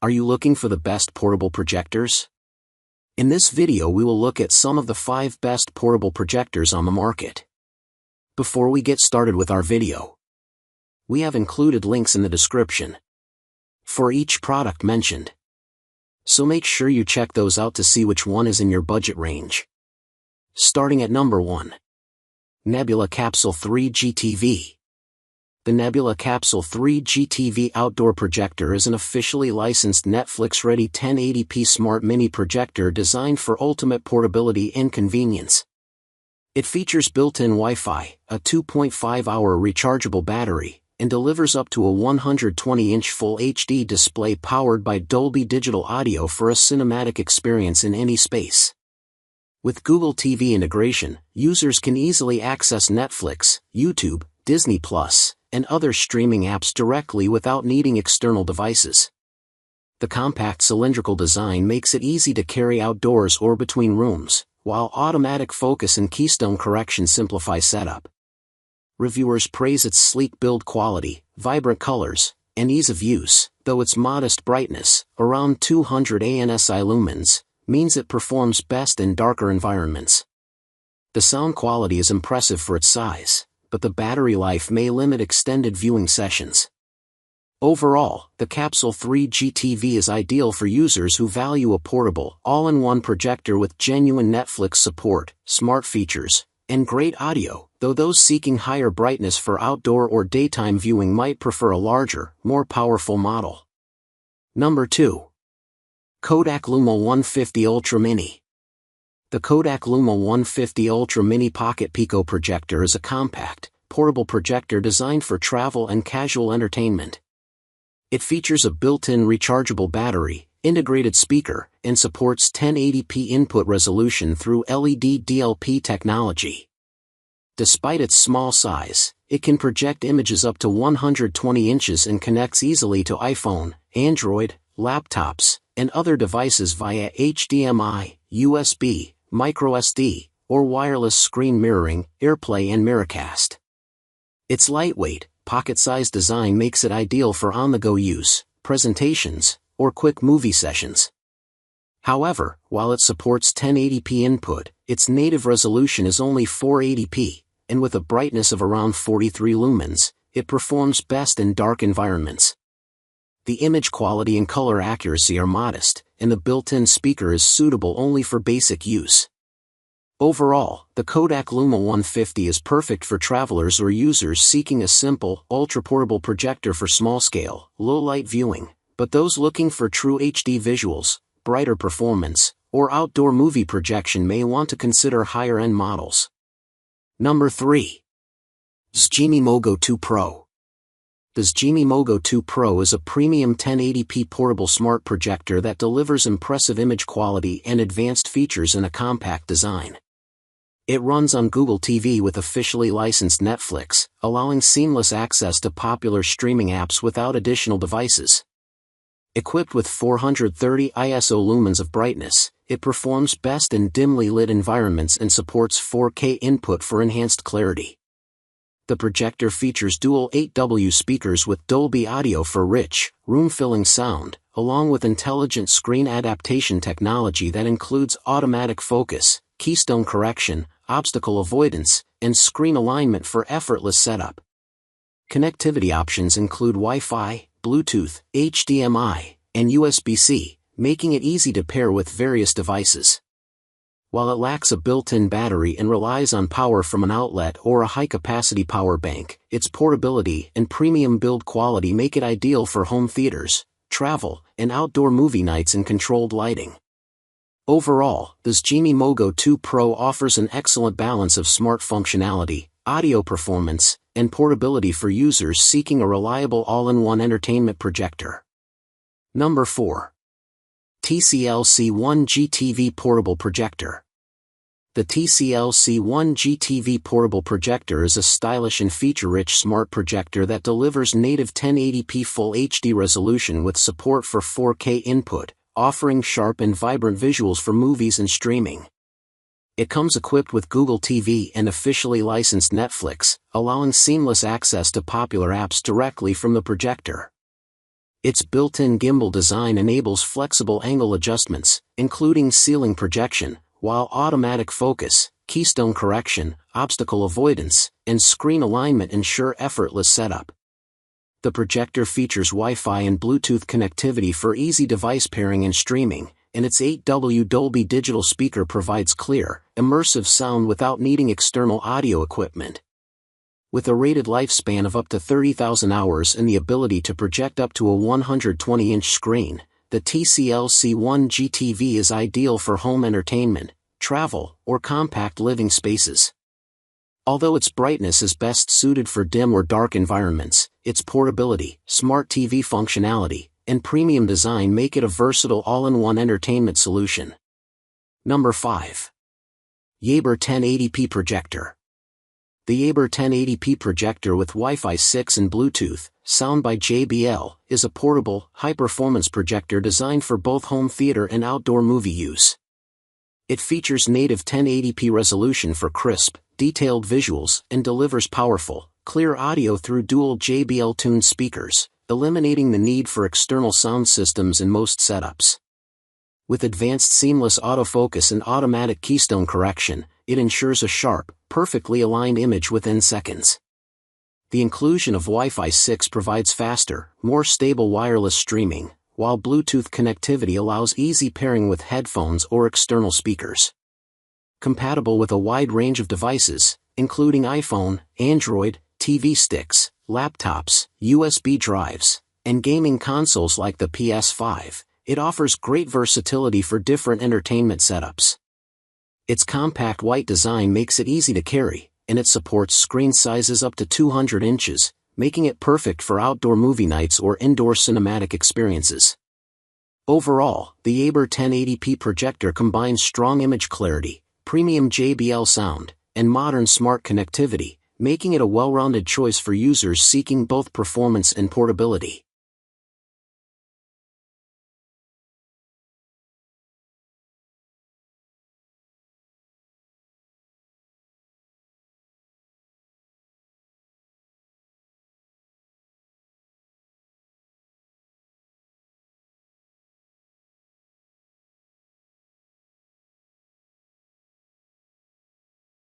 Are you looking for the best portable projectors? In this video we will look at some of the 5 best portable projectors on the market. Before we get started with our video, we have included links in the description for each product mentioned. So make sure you check those out to see which one is in your budget range. Starting at number 1. NEBULA Capsule 3 GTV. The NEBULA Capsule 3 GTV outdoor projector is an officially licensed Netflix-ready 1080p smart mini projector designed for ultimate portability and convenience. It features built-in Wi-Fi, a 2.5-hour rechargeable battery, and delivers up to a 120-inch Full HD display powered by Dolby Digital Audio for a cinematic experience in any space. With Google TV integration, users can easily access Netflix, YouTube, Disney+, and other streaming apps directly without needing external devices. The compact cylindrical design makes it easy to carry outdoors or between rooms, while automatic focus and keystone correction simplify setup. Reviewers praise its sleek build quality, vibrant colors, and ease of use, though its modest brightness, around 200 ANSI lumens, means it performs best in darker environments. The sound quality is impressive for its size, but the battery life may limit extended viewing sessions. Overall, the Capsule 3 GTV is ideal for users who value a portable, all-in-one projector with genuine Netflix support, smart features, and great audio, though those seeking higher brightness for outdoor or daytime viewing might prefer a larger, more powerful model. Number 2. KODAK Luma 150 Ultra Mini. The KODAK Luma 150 Ultra Mini Pocket Pico projector is a compact, portable projector designed for travel and casual entertainment. It features a built-in rechargeable battery, integrated speaker, and supports 1080p input resolution through LED DLP technology. Despite its small size, it can project images up to 120 inches and connects easily to iPhone, Android, laptops, and other devices via HDMI, USB, microSD, or wireless screen mirroring, AirPlay and Miracast. Its lightweight, pocket-sized design makes it ideal for on-the-go use, presentations, or quick movie sessions. However, while it supports 1080p input, its native resolution is only 480p, and with a brightness of around 43 lumens, it performs best in dark environments. The image quality and color accuracy are modest, and the built-in speaker is suitable only for basic use. Overall, the KODAK Luma 150 is perfect for travelers or users seeking a simple, ultra-portable projector for small-scale, low-light viewing, but those looking for true HD visuals, brighter performance, or outdoor movie projection may want to consider higher-end models. Number 3. XGIMI MoGo 2 Pro. The XGIMI MoGo 2 Pro is a premium 1080p portable smart projector that delivers impressive image quality and advanced features in a compact design. It runs on Google TV with officially licensed Netflix, allowing seamless access to popular streaming apps without additional devices. Equipped with 430 ISO lumens of brightness, it performs best in dimly lit environments and supports 4K input for enhanced clarity. The projector features dual 8W speakers with Dolby Audio for rich, room-filling sound, along with intelligent screen adaptation technology that includes automatic focus, keystone correction, obstacle avoidance, and screen alignment for effortless setup. Connectivity options include Wi-Fi, Bluetooth, HDMI, and USB-C, making it easy to pair with various devices. While it lacks a built-in battery and relies on power from an outlet or a high-capacity power bank, its portability and premium build quality make it ideal for home theaters, travel, and outdoor movie nights in controlled lighting. Overall, the XGIMI MoGo 2 Pro offers an excellent balance of smart functionality, audio performance, and portability for users seeking a reliable all-in-one entertainment projector. Number 4. TCL-C1 GTV Portable Projector. The TCL-C1 GTV portable projector is a stylish and feature-rich smart projector that delivers native 1080p Full HD resolution with support for 4K input, offering sharp and vibrant visuals for movies and streaming. It comes equipped with Google TV and officially licensed Netflix, allowing seamless access to popular apps directly from the projector. Its built-in gimbal design enables flexible angle adjustments, including ceiling projection, while automatic focus, keystone correction, obstacle avoidance, and screen alignment ensure effortless setup. The projector features Wi-Fi and Bluetooth connectivity for easy device pairing and streaming, and its 8W Dolby digital speaker provides clear, immersive sound without needing external audio equipment. With a rated lifespan of up to 30,000 hours and the ability to project up to a 120-inch screen, the TCL C1 GTV is ideal for home entertainment, travel, or compact living spaces. Although its brightness is best suited for dim or dark environments, its portability, smart TV functionality, and premium design make it a versatile all-in-one entertainment solution. Number 5. Yaber 1080p Projector. The Yaber 1080p projector with Wi-Fi 6 and Bluetooth, sound by JBL, is a portable, high-performance projector designed for both home theater and outdoor movie use. It features native 1080p resolution for crisp, detailed visuals and delivers powerful, clear audio through dual JBL-tuned speakers, eliminating the need for external sound systems in most setups. With advanced seamless autofocus and automatic keystone correction, it ensures a sharp, perfectly aligned image within seconds. The inclusion of Wi-Fi 6 provides faster, more stable wireless streaming, while Bluetooth connectivity allows easy pairing with headphones or external speakers. Compatible with a wide range of devices, including iPhone, Android, TV sticks, laptops, USB drives, and gaming consoles like the PS5, it offers great versatility for different entertainment setups. Its compact white design makes it easy to carry, and it supports screen sizes up to 200 inches, making it perfect for outdoor movie nights or indoor cinematic experiences. Overall, the Yaber 1080p projector combines strong image clarity, premium JBL sound, and modern smart connectivity, making it a well-rounded choice for users seeking both performance and portability.